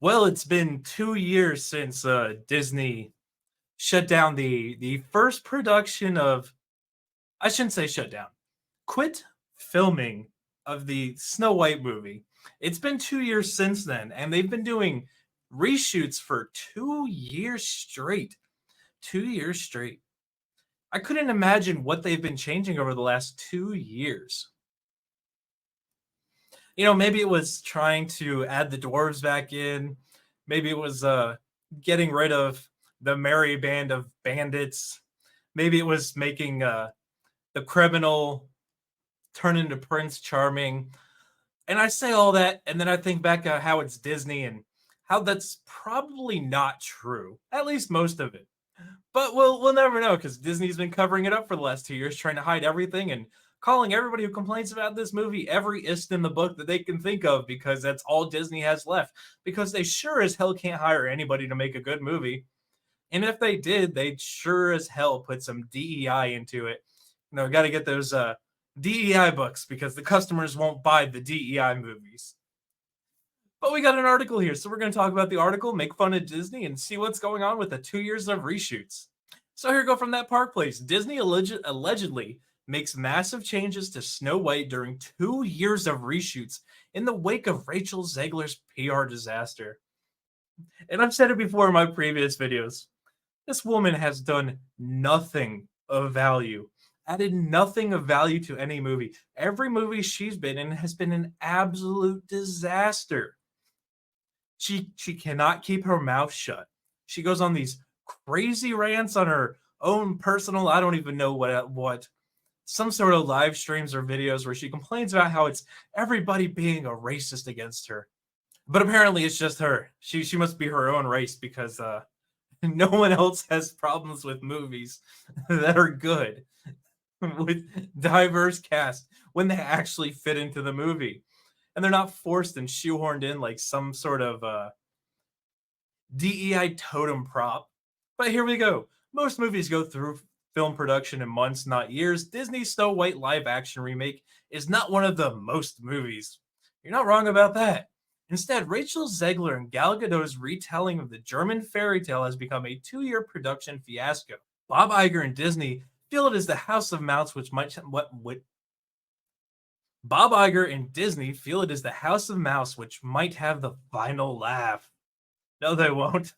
Well, it's been 2 years since Disney shut down the first production of, I shouldn't say shut down, quit filming of the Snow White movie. It's been 2 years since then, and they've been doing reshoots for 2 years straight. 2 years straight. I couldn't imagine what they've been changing over the last 2 years. Maybe it was trying to add the dwarves back in. Maybe it was getting rid of the merry band of bandits. Maybe it was making the criminal turn into Prince Charming. And I say all that, and then I think back at how it's Disney and how that's probably not true. At least most of it. But we'll never know because Disney's been covering it up for the last 2 years, trying to hide everything and calling everybody who complains about this movie every ist in the book that they can think of because that's all Disney has left. Because they sure as hell can't hire anybody to make a good movie. And if they did, they'd sure as hell put some DEI into it. Got to get those DEI books because the customers won't buy the DEI movies. But we got an article here, so we're going to talk about the article, make fun of Disney, and see what's going on with the 2 years of reshoots. So here we go from that Park Place. Disney allegedly makes massive changes to Snow White during 2 years of reshoots in the wake of Rachel Zegler's PR disaster. And I've said it before in my previous videos. This woman has done nothing of value, added nothing of value to any movie. Every movie she's been in has been an absolute disaster. She cannot keep her mouth shut. She goes on these crazy rants on her own personal, I don't even know what some sort of live streams or videos where she complains about how it's everybody being a racist against her. But apparently it's just her. She must be her own race because no one else has problems with movies that are good with diverse cast when they actually fit into the movie. And they're not forced and shoehorned in like some sort of DEI totem prop. But here we go. Most movies go through film production in months, not years. Disney's Snow White live action remake is not one of the most movies. You're not wrong about that. Instead, Rachel Zegler and Gal Gadot's retelling of the German fairy tale has become a 2-year production fiasco. Bob Iger and Disney feel it is the House of Mouse which might Bob Iger and Disney feel it is the House of Mouse which might have the final laugh. No, they won't.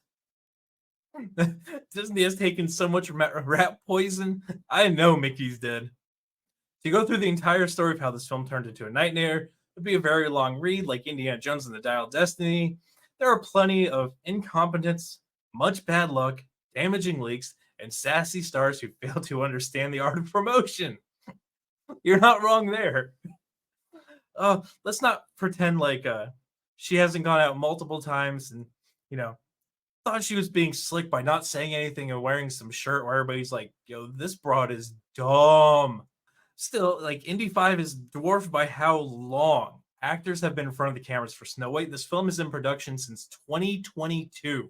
Disney has taken so much rat poison. I know Mickey's dead. To go through the entire story of how this film turned into a nightmare would be a very long read, like Indiana Jones and the Dial of Destiny. There are plenty of incompetence, much bad luck, damaging leaks, and sassy stars who fail to understand the art of promotion. You're not wrong there. Let's not pretend like she hasn't gone out multiple times and, thought she was being slick by not saying anything and wearing some shirt where everybody's like, yo, this broad is dumb. Still, like, Indy 5 is dwarfed by how long actors have been in front of the cameras for Snow White. This film is in production since 2022.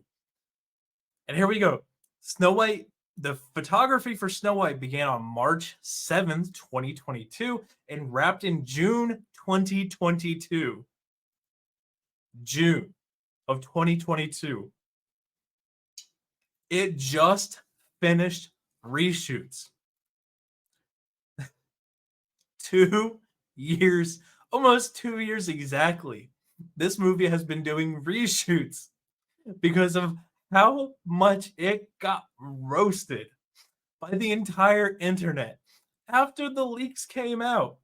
And here we go. Snow White, the photography for Snow White began on March 7th, 2022 and wrapped in June 2022. June of 2022. It just finished reshoots. 2 years, almost 2 years exactly. This movie has been doing reshoots because of how much it got roasted by the entire internet after the leaks came out.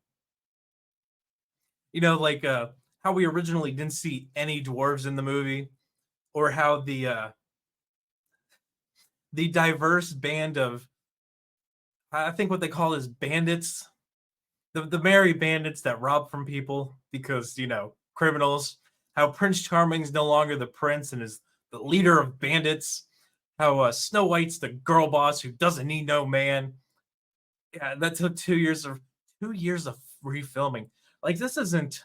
Like how we originally didn't see any dwarves in the movie, or how the diverse band of, I think what they call is bandits, the merry bandits that rob from people because, criminals, how Prince Charming's no longer the prince and is the leader of bandits, how Snow White's the girl boss who doesn't need no man. Yeah, that took 2 years of refilming. Like, this isn't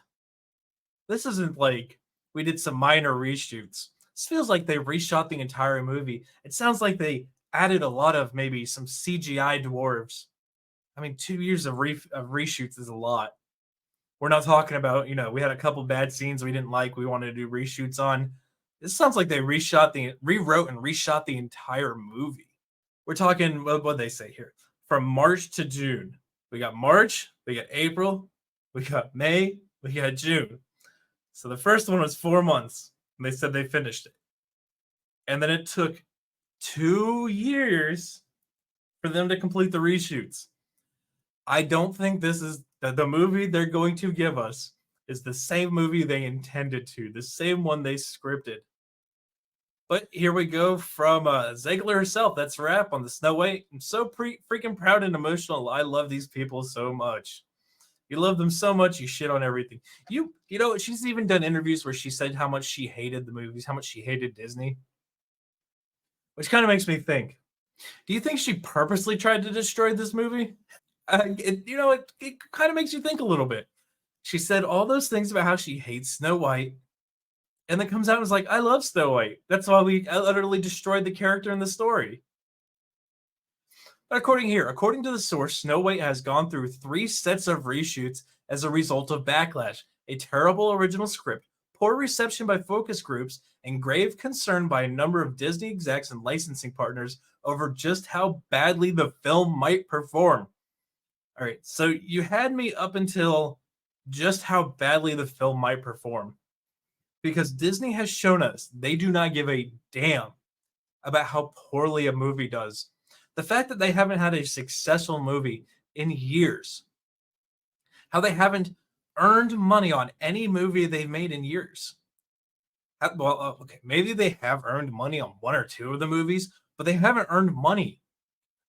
like we did some minor reshoots. This feels like they reshot the entire movie. It sounds like they added a lot of maybe some CGI dwarves. I mean, 2 years of reshoots is a lot. We're not talking about, we had a couple bad scenes we didn't like, we wanted to do reshoots on. This sounds like they rewrote and reshot the entire movie. We're talking what they say here. From March to June. We got March, we got April, we got May, we got June. So the first one was 4 months. And they said they finished it. And then it took 2 years for them to complete the reshoots. I don't think this is the movie they're going to give us is the same movie they intended to, the same one they scripted. But here we go from Zegler herself. That's a wrap on the Snow White. I'm so freaking proud and emotional. I love these people so much. You love them so much, you shit on everything. You know, she's even done interviews where she said how much she hated the movies, how much she hated Disney. Which kind of makes me think, do you think she purposely tried to destroy this movie? It kind of makes you think a little bit. She said all those things about how she hates Snow White, and then comes out and is like, I love Snow White. That's why we utterly destroyed the character in the story. But according to the source, Snow White has gone through 3 sets of reshoots as a result of backlash, a terrible original script, poor reception by focus groups, and grave concern by a number of Disney execs and licensing partners over just how badly the film might perform. All right, so you had me up until just how badly the film might perform. Because Disney has shown us they do not give a damn about how poorly a movie does. The fact that they haven't had a successful movie in years, how they haven't earned money on any movie they've made in years. Well, okay, maybe they have earned money on 1 or 2 of the movies, but they haven't earned money.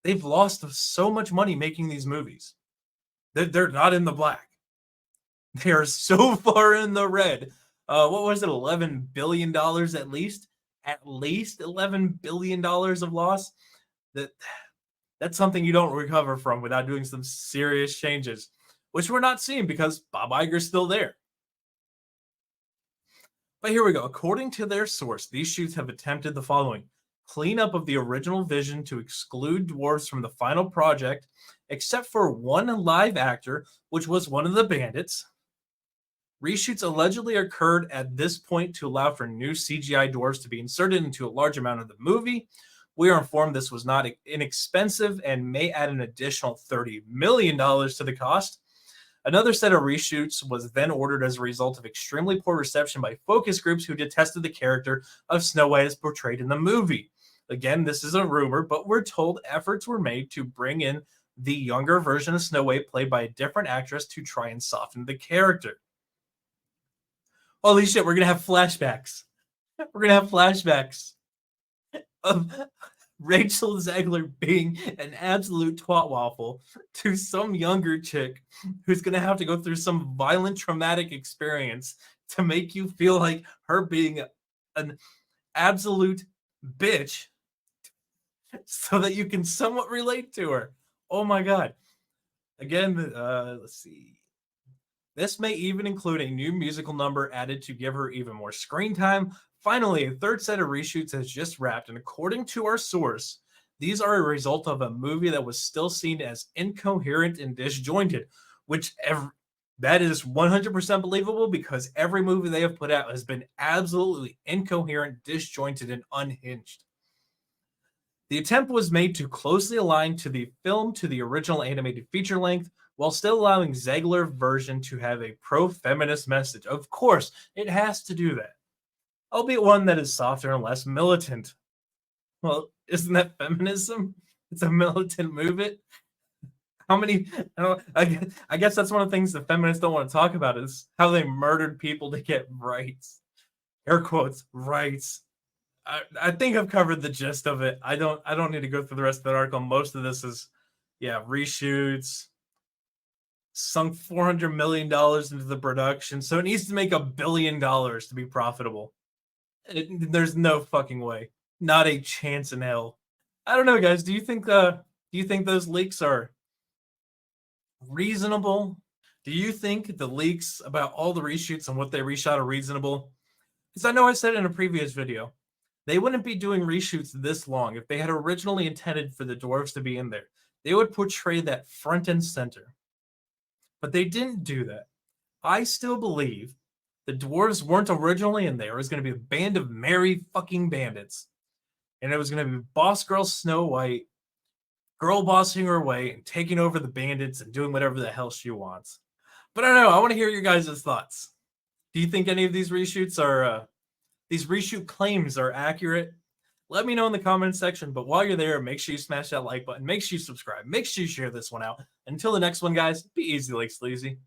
They've lost so much money making these movies. They're not in the black. They are so far in the red. What was it? $11 billion at least? At least $11 billion of loss? That's something you don't recover from without doing some serious changes, which we're not seeing because Bob Iger's still there. But here we go. According to their source, these shoots have attempted the following: cleanup of the original vision to exclude dwarves from the final project, except for one live actor, which was one of the bandits. Reshoots allegedly occurred at this point to allow for new CGI dwarves to be inserted into a large amount of the movie. We are informed this was not inexpensive and may add an additional $30 million to the cost. Another set of reshoots was then ordered as a result of extremely poor reception by focus groups who detested the character of Snow White as portrayed in the movie. Again, this is a rumor, but we're told efforts were made to bring in the younger version of Snow White played by a different actress to try and soften the character. Holy shit, we're going to have flashbacks. We're going to have flashbacks of Rachel Zegler being an absolute twat waffle to some younger chick who's going to have to go through some violent traumatic experience to make you feel like her being an absolute bitch so that you can somewhat relate to her. Oh my God. Again, let's see. This may even include a new musical number added to give her even more screen time. Finally, a 3rd set of reshoots has just wrapped, and according to our source, these are a result of a movie that was still seen as incoherent and disjointed, which that is 100% believable because every movie they have put out has been absolutely incoherent, disjointed, and unhinged. The attempt was made to closely align to the film to the original animated feature length, while still allowing Zegler's version to have a pro-feminist message. Of course, it has to do that, albeit one that is softer and less militant. Well, isn't that feminism? It's a militant movement. How many? I guess that's one of the things the feminists don't want to talk about is how they murdered people to get rights. Air quotes, rights. I think I've covered the gist of it. I don't need to go through the rest of the article. Most of this is, reshoots. Sunk $400 million into the production, so it needs to make $1 billion to be profitable. There's no fucking way. Not a chance in hell. I don't know, guys. Do you think those leaks are reasonable? Do you think the leaks about all the reshoots and what they reshot are reasonable? Because I know I said in a previous video, they wouldn't be doing reshoots this long if they had originally intended for the dwarves to be in there. They would portray that front and center. But they didn't do that. I still believe The dwarves weren't originally in there. It was going to be a band of merry fucking bandits. And it was going to be boss girl Snow White, girl bossing her way and taking over the bandits and doing whatever the hell she wants. But I don't know. I want to hear your guys' thoughts. Do you think any of these reshoots are, these reshoot claims are accurate? Let me know in the comments section. But while you're there, make sure you smash that like button. Make sure you subscribe. Make sure you share this one out. Until the next one, guys, be easy like sleazy.